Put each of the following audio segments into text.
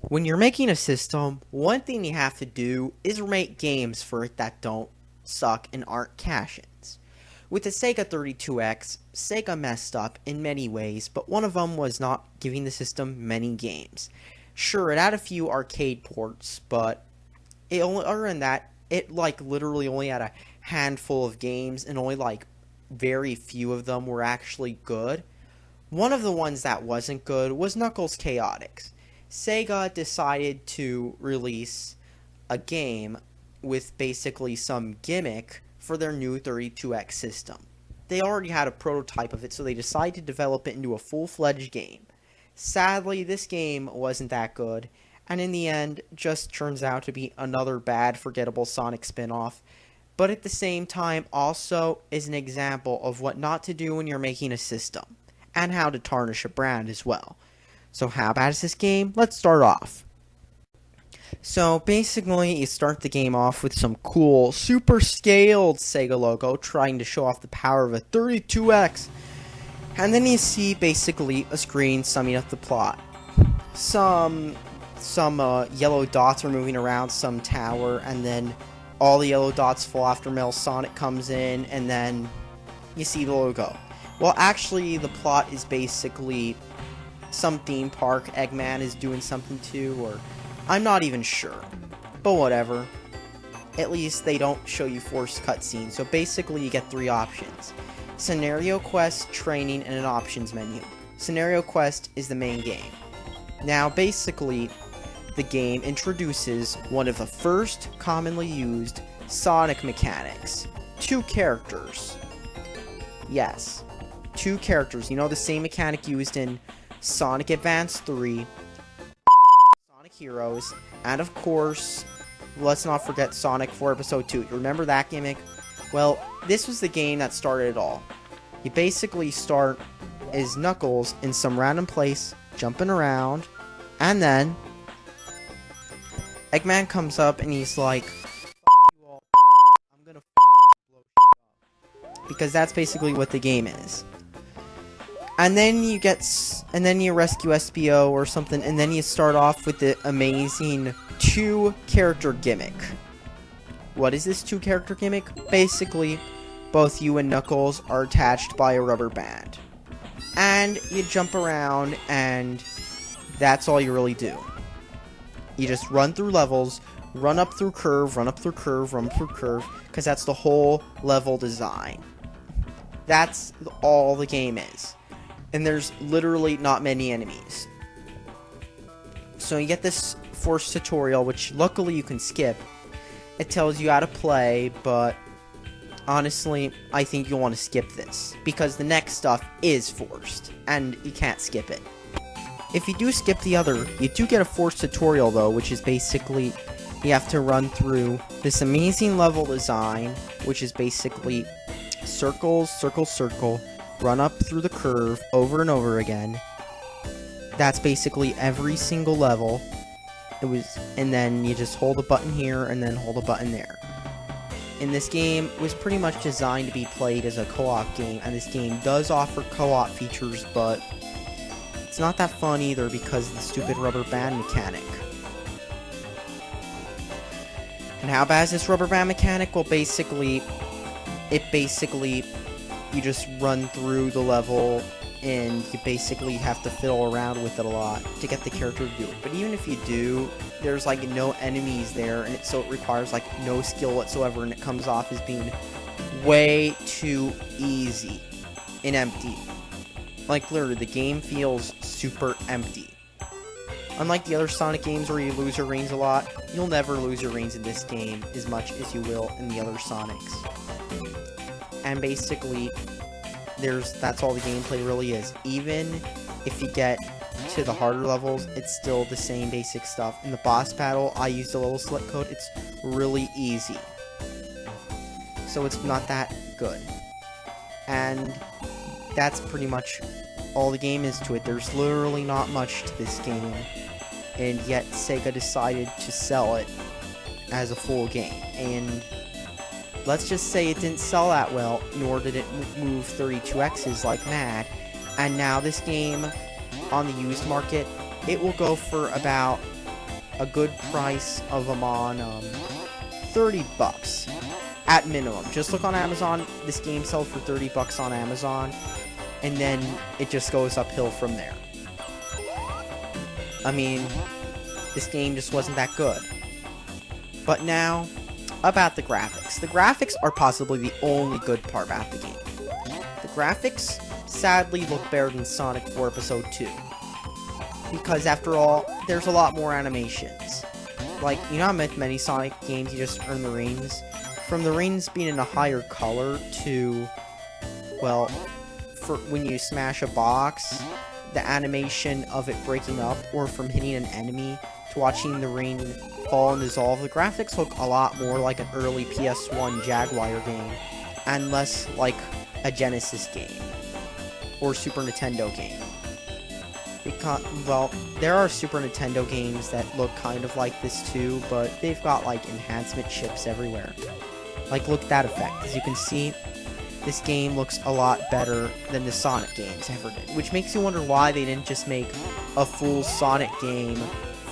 When you're making a system, one thing you have to do is make games for it that don't suck and aren't cash-ins. With the Sega 32X, Sega messed up in many ways, but one of them was not giving the system many games. Sure, it had a few arcade ports, but other than that, it literally only had a handful of games, and only very few of them were actually good. One of the ones that wasn't good was Knuckles Chaotix. Sega decided to release a game with basically some gimmick for their new 32X system. They already had a prototype of it, so they decided to develop it into a full-fledged game. Sadly, this game wasn't that good, and in the end, just turns out to be another bad, forgettable Sonic spin-off, but at the same time also is an example of what not to do when you're making a system, and how to tarnish a brand as well. So how bad is this game? Let's start off. So basically, you start the game off with some cool, super scaled Sega logo trying to show off the power of a 32X. And then you see basically a screen summing up the plot. Some yellow dots are moving around some tower, and then all the yellow dots fall after Metal Sonic comes in, and then you see the logo. Well, actually, the plot is basically some theme park Eggman is doing something to, or I'm not even sure. But whatever. At least they don't show you forced cutscenes, so basically you get three options. Scenario quest, training, and an options menu. Scenario quest is the main game. Now basically, the game introduces one of the first commonly used Sonic mechanics. Two characters. Yes. Two characters. You know, the same mechanic used in Sonic Advance 3, Sonic Heroes, and of course, let's not forget Sonic 4 Episode 2. You remember that gimmick? Well, this was the game that started it all. You basically start as Knuckles in some random place, jumping around, and then Eggman comes up and he's like, "F you all, I'm gonna blow shit up." Because that's basically what the game is. And then you rescue SBO or something, and then you start off with the amazing two-character gimmick. What is this two-character gimmick? Basically, both you and Knuckles are attached by a rubber band. And you jump around, and that's all you really do. You just run through levels, run up through curve, run up through curve, run through curve, because that's the whole level design. That's all the game is. And there's literally not many enemies. So you get this forced tutorial, which luckily you can skip. It tells you how to play, but honestly, I think you'll want to skip this, because the next stuff is forced, and you can't skip it. If you do skip the other, you do get a forced tutorial though, which is basically, you have to run through this amazing level design, which is basically circles, circle, circle, run up through the curve over and over again. That's basically every single level. And then you just hold a button here and then hold a button there. In this game, it was pretty much designed to be played as a co-op game, and this game does offer co-op features, but it's not that fun either because of the stupid rubber band mechanic. And how bad is this rubber band mechanic? Well, basically, you just run through the level, and you basically have to fiddle around with it a lot to get the character to do it. But even if you do, there's no enemies there, and so it requires no skill whatsoever, and it comes off as being way too easy and empty. Literally, the game feels super empty. Unlike the other Sonic games where you lose your reins a lot, you'll never lose your reins in this game as much as you will in the other Sonics. And basically, that's all the gameplay really is. Even if you get to the harder levels, it's still the same basic stuff. In the boss battle, I used a level select code. It's really easy. So it's not that good. And that's pretty much all the game is to it. There's literally not much to this game. And yet Sega decided to sell it as a full game. And let's just say it didn't sell that well, nor did it move 32Xs like mad. And now this game, on the used market, it will go for about a good price of them on $30 at minimum. Just look on Amazon. This game sells for $30 on Amazon, and then it just goes uphill from there. I mean, this game just wasn't that good. But now, about the graphics. The graphics are possibly the only good part about the game. The graphics sadly look better than Sonic 4 Episode 2. Because after all, there's a lot more animations. Like, you know how many Sonic games you just earn the rings? From the rings being in a higher color to, well, for when you smash a box, the animation of it breaking up, or from hitting an enemy to watching the ring fall and dissolve, the graphics look a lot more like an early PS1 Jaguar game, and less like a Genesis game, or Super Nintendo game. Because, well, there are Super Nintendo games that look kind of like this too, but they've got like enhancement chips everywhere. Like, look at that effect. As you can see, this game looks a lot better than the Sonic games ever did, which makes you wonder why they didn't just make a full Sonic game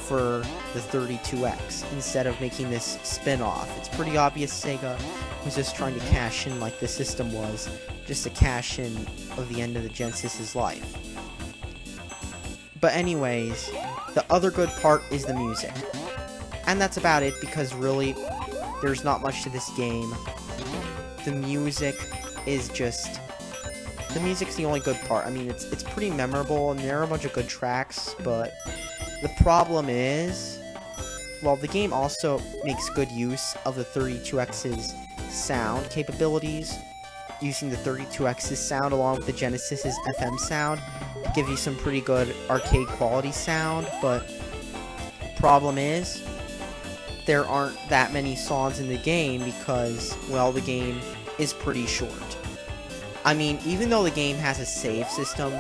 for the 32X instead of making this spin-off. It's pretty obvious Sega was just trying to cash in like the system was, just a cash in of the end of the Genesis's life. But anyways, the other good part is the music. And that's about it, because really, there's not much to this game. The music is just... the music's the only good part. I mean, it's pretty memorable, and there are a bunch of good tracks, but the problem is... well, the game also makes good use of the 32X's sound capabilities, using the 32X's sound along with the Genesis's FM sound to give you some pretty good arcade quality sound, but the problem is there aren't that many songs in the game because, well, the game is pretty short. I mean, even though the game has a save system,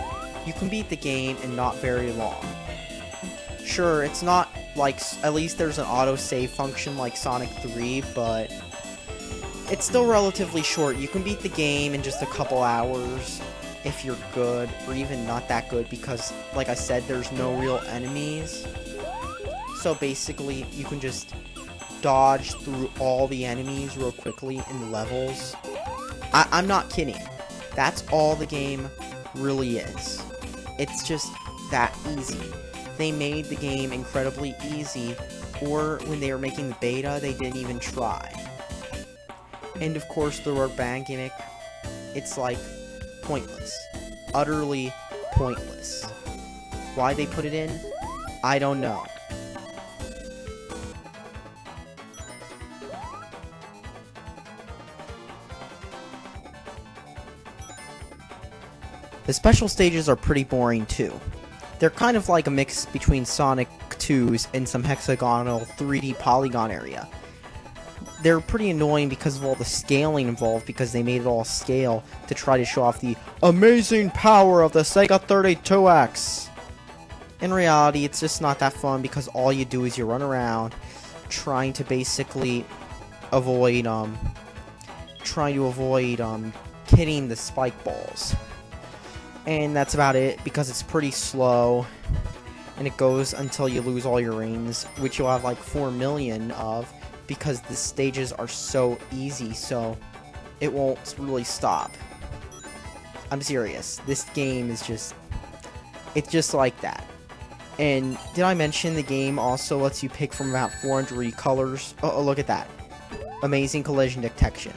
you can beat the game in not very long. Sure, it's not like, at least there's an auto-save function like Sonic 3, but it's still relatively short. You can beat the game in just a couple hours if you're good, or even not that good, because, like I said, there's no real enemies. So basically, you can just dodge through all the enemies real quickly in the levels. I'm not kidding. That's all the game really is. It's just that easy. They made the game incredibly easy, or when they were making the beta, they didn't even try. And of course, the rubber band gimmick, it's like pointless. Utterly pointless. Why they put it in? I don't know. The special stages are pretty boring too. They're kind of like a mix between Sonic 2's and some hexagonal 3D polygon area. They're pretty annoying because of all the scaling involved, because they made it all scale to try to show off the amazing power of the Sega 32X. In reality, it's just not that fun because all you do is you run around trying to basically avoid hitting the spike balls. And that's about it, because it's pretty slow, and it goes until you lose all your rings, which you'll have like 4 million of, because the stages are so easy, so it won't really stop. I'm serious. This game is just... it's just like that. And did I mention the game also lets you pick from about 400 colors? Oh, look at that. Amazing collision detection.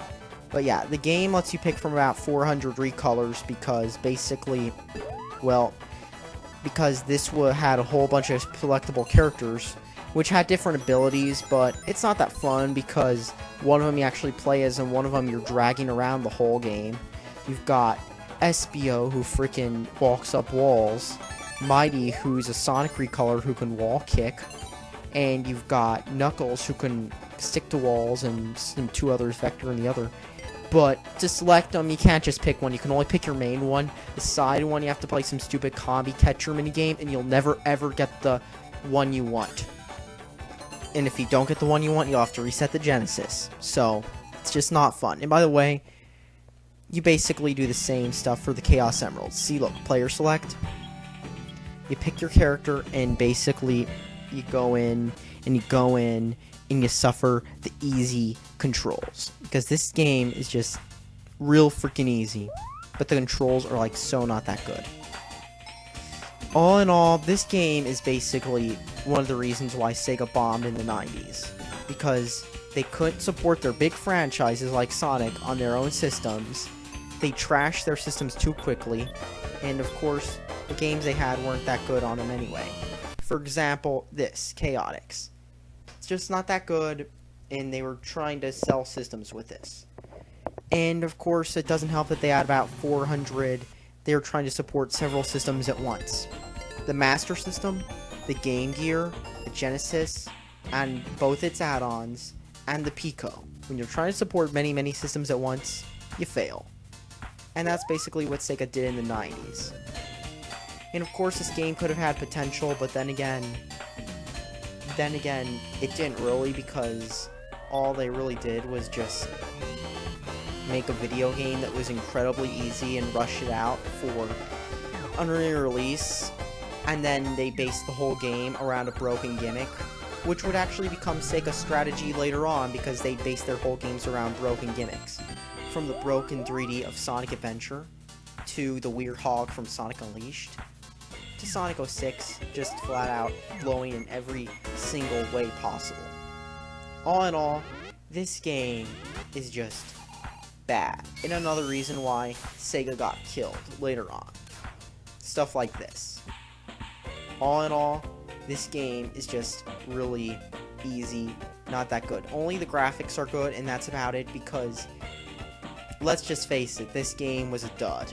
But yeah, the game lets you pick from about 400 recolors because basically, well, because this had a whole bunch of collectible characters, which had different abilities, but it's not that fun because one of them you actually play as and one of them you're dragging around the whole game. You've got SBO, who freaking walks up walls, Mighty, who's a Sonic recolor who can wall kick, and you've got Knuckles, who can stick to walls, and some 2 others, Vector and the other. But to select them, you can't just pick one. You can only pick your main one. The side one, you have to play some stupid combi catcher minigame, and you'll never ever get the one you want. And if you don't get the one you want, you'll have to reset the Genesis. So, it's just not fun. And by the way, you basically do the same stuff for the Chaos Emeralds. See, look, player select. You pick your character, and basically, you go in and you go in and you suffer the easy controls. Because this game is just real freaking easy. But the controls are like so not that good. All in all, this game is basically one of the reasons why Sega bombed in the 90s. Because they couldn't support their big franchises like Sonic on their own systems. They trashed their systems too quickly. And of course, the games they had weren't that good on them anyway. For example, this, Chaotix. It's just not that good, and they were trying to sell systems with this. And of course, it doesn't help that they had about 400. They were trying to support several systems at once. The Master System, the Game Gear, the Genesis, and both its add-ons, and the Pico. When you're trying to support many, many systems at once, you fail. And that's basically what Sega did in the 90s. And of course, this game could have had potential, but then again, it didn't really, because all they really did was just make a video game that was incredibly easy and rush it out for an re-release, and then they based the whole game around a broken gimmick, which would actually become Sega's strategy later on, because they based their whole games around broken gimmicks. From the broken 3D of Sonic Adventure, to the weird hog from Sonic Unleashed, to Sonic 06, just flat out blowing in every single way possible. All in all, this game is just bad, and another reason why Sega got killed later on. Stuff like this. All in all, this game is just really easy, not that good. Only the graphics are good, and that's about it, because let's just face it, this game was a dud.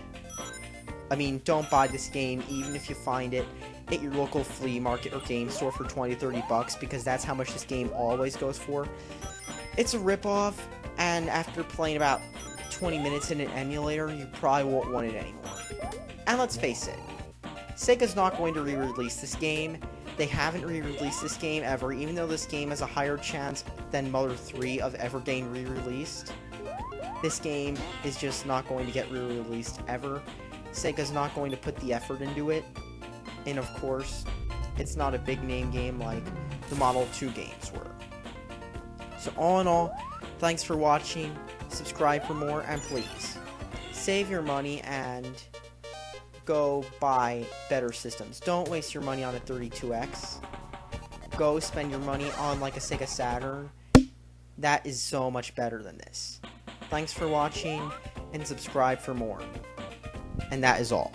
I mean, don't buy this game even if you find it at your local flea market or game store for 20-30 bucks, because that's how much this game always goes for. It's a ripoff, and after playing about 20 minutes in an emulator, you probably won't want it anymore. And let's face it, Sega's not going to re-release this game. They haven't re-released this game ever, even though this game has a higher chance than Mother 3 of ever getting re-released. This game is just not going to get re-released ever. Sega's not going to put the effort into it. And of course, it's not a big name game like the Model 2 games were. So all in all, thanks for watching, subscribe for more, and please, save your money and go buy better systems. Don't waste your money on a 32X. Go spend your money on like a Sega Saturn. That is so much better than this. Thanks for watching, and subscribe for more. And that is all.